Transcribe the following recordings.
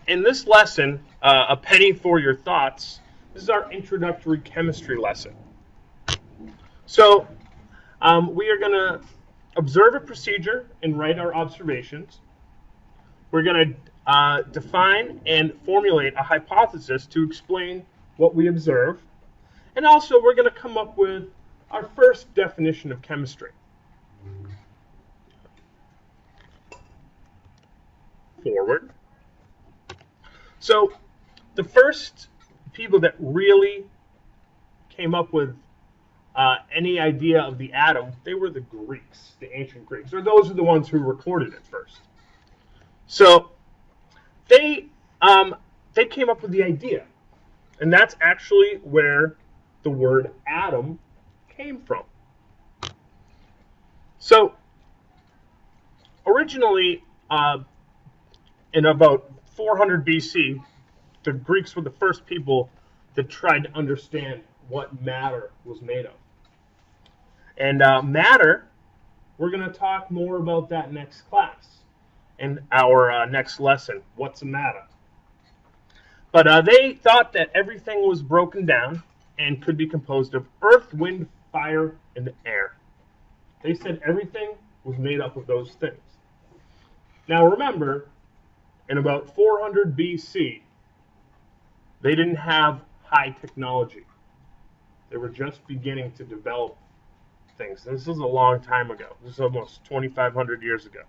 in this lesson, A Penny for Your Thoughts, this is our introductory chemistry lesson. So we are going to observe a procedure and write our observations. We're going to define and formulate a hypothesis to explain what we observe. And also, we're going to come up with our first definition of chemistry. Forward. So the first people that really came up with any idea of the atom, they were the Greeks, the ancient Greeks, or those are the ones who recorded it first. So they came up with the idea, and that's actually where the word atom came from. So originally, in about 400 BC, the Greeks were the first people that tried to understand what matter was made of. And matter, we're going to talk more about that next class in our next lesson, What's a Matter? But they thought that everything was broken down and could be composed of earth, wind, fire, and air. They said everything was made up of those things. Now remember, in about 400 BC, they didn't have high technology. They were just beginning to develop things. This is a long time ago. This is almost 2,500 years ago.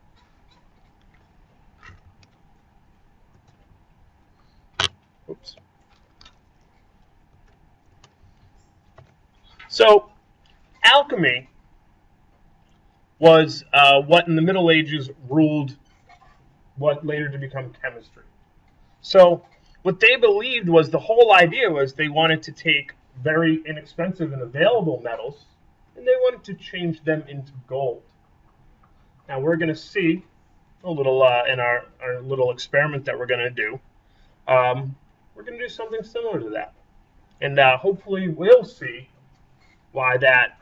Oops. So, alchemy was what in the Middle Ages ruled what later to become chemistry. So, what they believed was the whole idea was they wanted to take very inexpensive and available metals and they wanted to change them into gold. Now, we're going to see a little in our little experiment that we're going to do. We're going to do something similar to that. And hopefully we'll see why that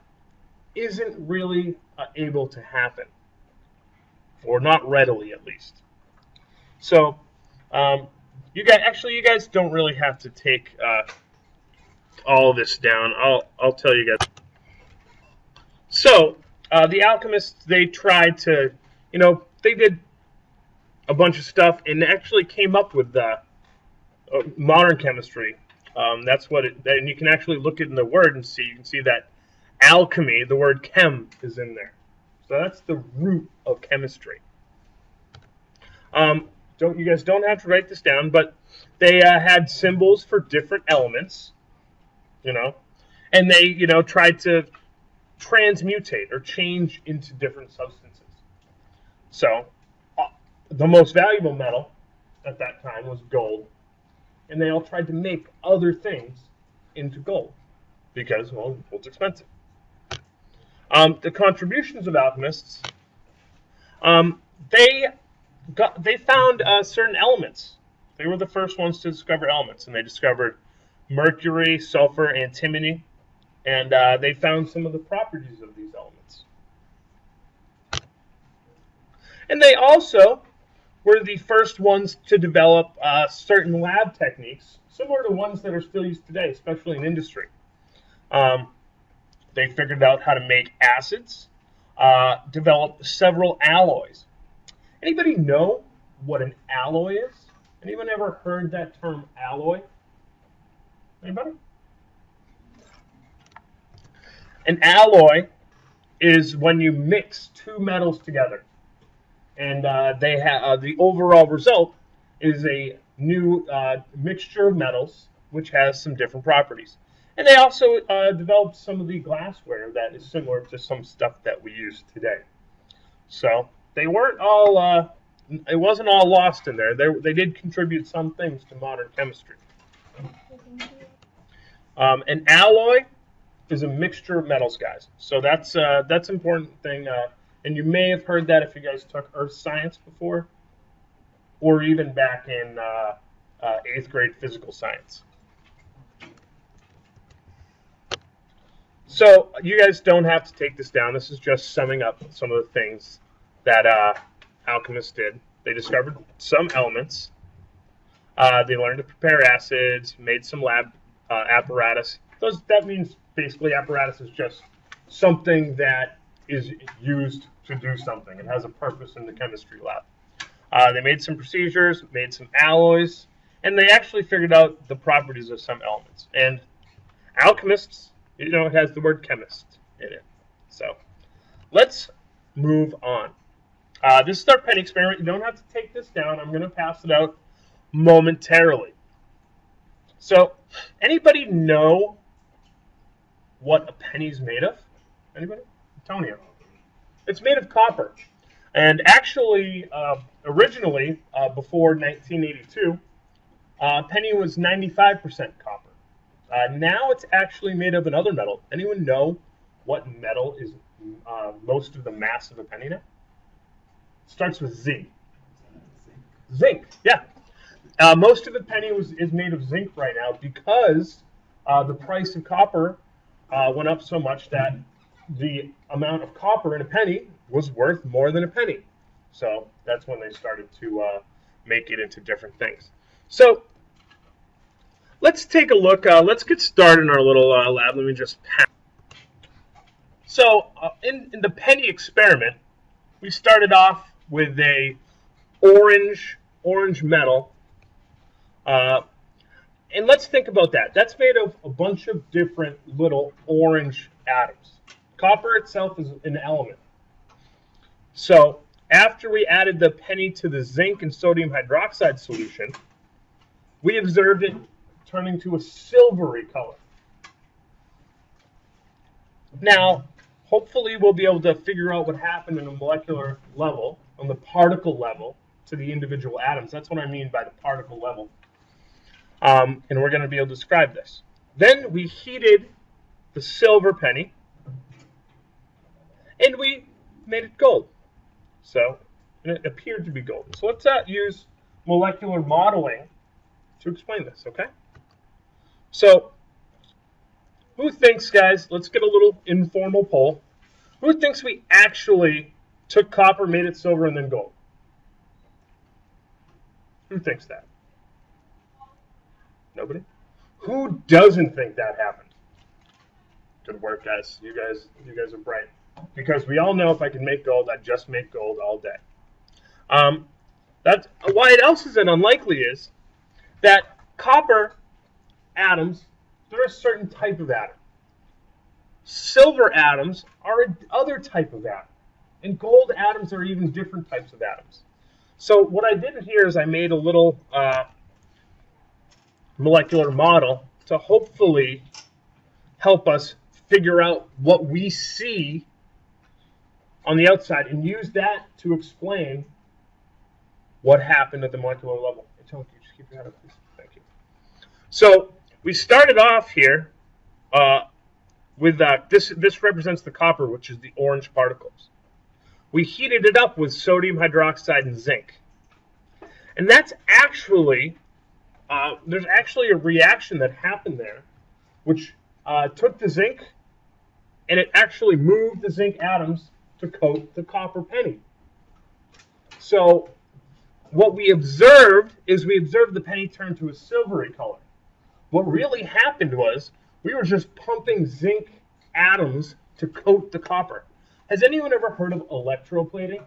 isn't really able to happen. Or not readily, at least. So, you guys don't really have to take all this down. I'll tell you guys. So, the alchemists, they tried to, they did a bunch of stuff and actually came up with modern chemistry. That's what and you can actually look it in the word and see. You can see that alchemy, the word chem, is in there. So that's the root of chemistry. You guys don't have to write this down, but they had symbols for different elements, and they, tried to transmutate or change into different substances. So the most valuable metal at that time was gold, and they all tried to make other things into gold because, well, gold's expensive. The contributions of alchemists, they found certain elements. They were the first ones to discover elements, and they discovered mercury, sulfur, antimony, and they found some of the properties of these elements. And they also were the first ones to develop certain lab techniques, similar to ones that are still used today, especially in industry. They figured out how to make acids, develop several alloys. Anybody know what an alloy is? Anyone ever heard that term alloy? Anybody? An alloy is when you mix two metals together, and they have the overall result is a new mixture of metals which has some different properties. And they also developed some of the glassware that is similar to some stuff that we use today. So they weren't all, it wasn't all lost in there. They did contribute some things to modern chemistry. An alloy is a mixture of metals, guys. So that's an important thing. And you may have heard that if you guys took earth science before, or even back in 8th grade physical science. So you guys don't have to take this down. This is just summing up some of the things that alchemists did. They discovered some elements. They learned to prepare acids, made some lab apparatus. That means basically apparatus is just something that is used to do something. It has a purpose in the chemistry lab. They made some procedures, made some alloys, and they actually figured out the properties of some elements. And alchemists, it has the word chemist in it. So let's move on. This is our penny experiment. You don't have to take this down. I'm going to pass it out momentarily. So, anybody know what a penny's made of? Anybody? Antonio. It's made of copper. And actually, originally, before 1982, penny was 95% copper. Now it's actually made of another metal. Anyone know what metal is most of the mass of a penny now? Starts with Z. Zinc, yeah. Most of the penny is made of zinc right now because the price of copper went up so much that the amount of copper in a penny was worth more than a penny. So that's when they started to make it into different things. So let's take a look. Let's get started in our little lab. Let me just pass. So in the penny experiment, we started off with a orange metal. And let's think about that. That's made of a bunch of different little orange atoms. Copper itself is an element. So after we added the penny to the zinc and sodium hydroxide solution, we observed it turning to a silvery color. Now, hopefully we'll be able to figure out what happened in a molecular level, on the particle level, to the individual atoms. That's what I mean by the particle level. And we're going to be able to describe this. Then we heated the silver penny, and we made it gold. So it appeared to be gold. So let's use molecular modeling to explain this, okay? So who thinks, guys, let's get a little informal poll. Who thinks we actually took copper, made it silver, and then gold? Who thinks that? Nobody? Who doesn't think that happened? Good work, guys. You guys are bright. Because we all know if I can make gold, I'd just make gold all day. That's why else is it unlikely is that copper atoms, they're a certain type of atom. Silver atoms are another type of atom. And gold atoms are even different types of atoms. So what I did here is I made a little molecular model to hopefully help us figure out what we see on the outside and use that to explain what happened at the molecular level. Can you just keep your head up, please? Thank you. So we started off here with this represents the copper, which is the orange particles. We heated it up with sodium hydroxide and zinc. And that's actually, there's actually a reaction that happened there, which took the zinc, and it actually moved the zinc atoms to coat the copper penny. So what we observed is the penny turn to a silvery color. What really happened was we were just pumping zinc atoms to coat the copper. Has anyone ever heard of electroplating?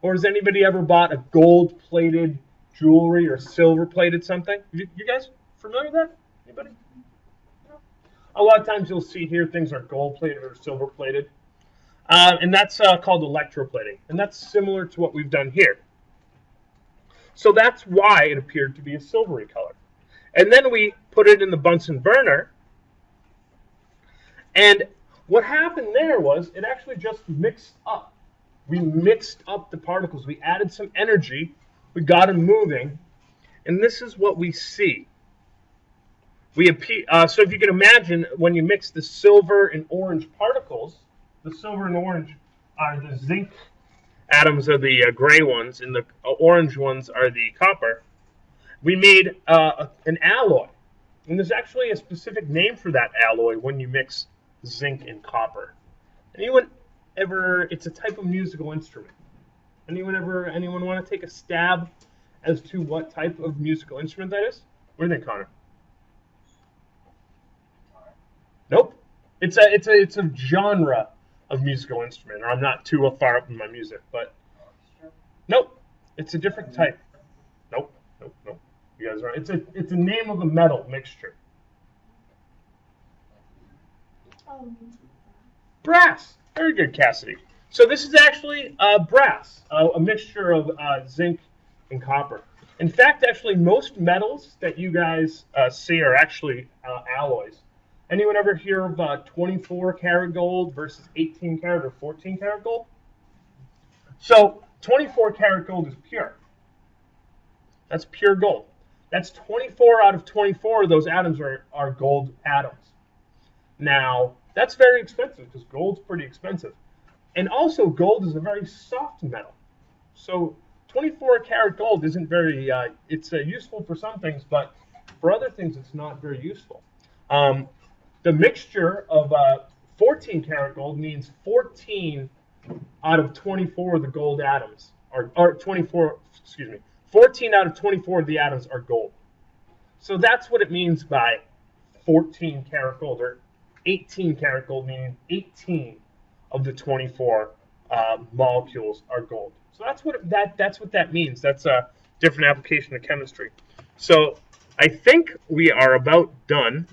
Or has anybody ever bought a gold-plated jewelry or silver-plated something? You guys familiar with that? Anybody? No? A lot of times you'll see here things are gold-plated or silver-plated. And that's called electroplating. And that's similar to what we've done here. So that's why it appeared to be a silvery color. And then we put it in the Bunsen burner. And what happened there was it actually just mixed up. We mixed up the particles. We added some energy. We got them moving. And this is what we see. So if you can imagine, when you mix the silver and orange particles, the silver and orange are the zinc atoms are the gray ones, and the orange ones are the copper. We made an alloy. And there's actually a specific name for that alloy when you mix zinc and copper. Anyone ever, it's a type of musical instrument. Anyone want to take a stab as to what type of musical instrument that is? What do you think, Connor? Nope. It's a genre of musical instrument. Or I'm not too far up in my music, but nope. It's a different type. Nope. Nope. Nope. You guys are right. It's a name of a metal mixture. Brass. Very good, Cassidy. So this is actually brass, a mixture of zinc and copper. In fact, actually, most metals that you guys see are actually alloys. Anyone ever hear of 24 karat gold versus 18 karat or 14 karat gold? So 24 karat gold is pure. That's pure gold. That's 24 out of 24 of those atoms are gold atoms. Now, that's very expensive because gold's pretty expensive. And also, gold is a very soft metal. So 24 karat gold isn't very, it's useful for some things, but for other things, it's not very useful. The mixture of 14 karat gold means 14 out of 24 of the gold atoms, or 24, excuse me, 14 out of 24 of the atoms are gold. So that's what it means by 14 karat gold, or 18 karat gold, meaning 18 of the 24 molecules are gold. So that's what that means. That's a different application of chemistry. So I think we are about done.